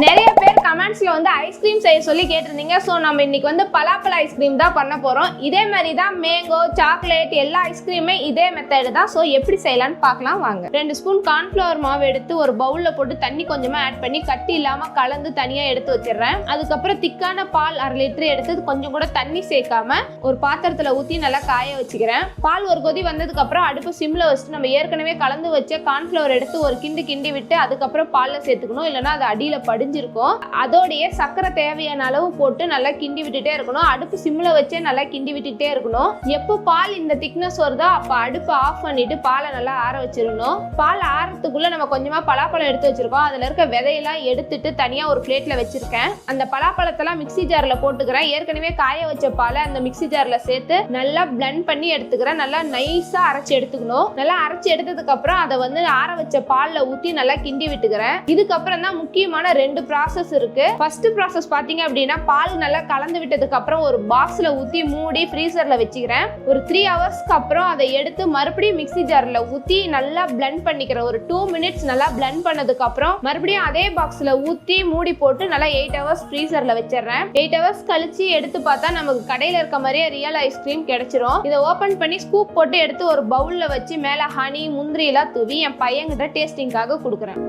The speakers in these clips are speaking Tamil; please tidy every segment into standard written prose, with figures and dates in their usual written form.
நிறைய பேர் கமெண்ட்ஸ்ல வந்து ஐஸ்கிரீம் செய்ய சொல்லி கேட்டிருந்தீங்க. ஸோ நம்ம இன்னைக்கு வந்து பலாப்பழ ஐஸ்கிரீம் தான் பண்ண போறோம். இதே மாதிரி தான் மேங்கோ, சாக்லேட் எல்லா ஐஸ்கிரீமே இதே மெத்தட் தான். ஸோ எப்படி செய்யலாம்னு பார்க்கலாம் வாங்க. 2 ஸ்பூன் கார்ன்ஃப்ளவர் மாவு எடுத்து ஒரு பவுல்ல போட்டு தண்ணி கொஞ்சமா ஆட் பண்ணி கட்டி இல்லாம கலந்து தனியா எடுத்து வச்சிடுறேன். அதுக்கப்புறம் திக்கான பால் 1/2 லிட்டர் எடுத்து கொஞ்சம் கூட தண்ணி சேர்க்காம ஒரு பாத்திரத்துல ஊற்றி நல்லா காய வச்சுக்கிறேன். பால் ஒரு கொதி வந்ததுக்கு அப்புறம் அடுப்பு சிம்ல வச்சுட்டு நம்ம ஏற்கனவே கலந்து வச்ச கார்ன்ஃப்ளவர் எடுத்து ஒரு கிண்டி விட்டு அதுக்கப்புறம் பால்ல சேர்த்துக்கணும். இல்லைன்னா அது அடியில படிஞ்சிருக்கும். அதோடைய சர்க்கரை தேவையான அளவு போட்டு நல்லா கிண்டி விட்டுட்டே இருக்கணும். அடுப்பு சிம்ல வச்சே நல்லா கிண்டி விட்டுட்டே இருக்கணும். எப்போ பால் இந்த திக்னஸ் வருதோ அப்ப அடுப்பு ஆஃப் பண்ணிட்டு பாலை நல்லா ஆற வச்சிடணும். பால் ஆறதுக்குள்ள நம்ம கொஞ்சமா பலாப்பழம் எடுத்து வச்சிருக்கோம். அதுல இருக்க விதையெல்லாம் எடுத்துட்டு தனியா ஒரு பிளேட்ல வச்சிருக்கேன். அந்த பலாப்பழத்தெல்லாம் மிக்ஸி ஜார்ல போட்டுக்கிறேன். ஏற்கனவே காய வச்ச பாலை அந்த மிக்ஸி ஜார்ல சேர்த்து நல்லா பிளண்ட் பண்ணி எடுத்துக்கிறேன். நல்லா நைஸா அரைச்சு எடுத்துக்கணும். நல்லா அரைச்சு எடுத்ததுக்கு அப்புறம் அதை வந்து ஆற வச்ச பால்ல ஊத்தி நல்லா கிண்டி விட்டுக்கிறேன். இதுக்கப்புறம் தான் முக்கியமான 2 ப்ராசஸ் இருக்கு. ஃபர்ஸ்ட் ப்ராசஸ் பாத்தீங்க அப்படின்னா பால் நல்லா கலந்து விட்டதுக்கு அப்புறம் ஒரு பாக்ஸ்ல ஊத்தி மூடி ஃப்ரீசர்ல வச்சுக்கிறேன். ஒரு 3 ஹவர்ஸ்க்கு அப்புறம் அதை எடுத்து மறுபடியும் மிக்ஸி ஜார்ல ஊத்தி நல்லா பிளண்ட் பண்ணிக்கிறேன். ஒரு 2 மினிட்ஸ் நல்லா பிளண்ட் பண்ணதுக்கு அப்புறம் மறுபடியும் அதே பாக்ஸ்ல ஊத்தி மூடி போட்டு நல்லா 8 ஹவர்ஸ் ஃப்ரீசர்ல வச்சிடுறேன். 8 ஹவர்ஸ் கழிச்சு எடுத்து பார்த்தா நமக்கு கடையில இருக்க மாதிரியே ரியல் ஐஸ்கிரீம் கிடைச்சிரும். இதை ஓபன் பண்ணி ஸ்கூப் போட்டு எடுத்து ஒரு பவுல்ல வச்சு மேல ஹனி முந்திரி எல்லாம் தூவி என் பையன்கிட்ட டேஸ்டிங்காக கொடுக்குறேன்.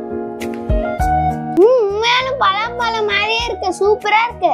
பழம் மாதிரியே இருக்கு, சூப்பரா இருக்கு.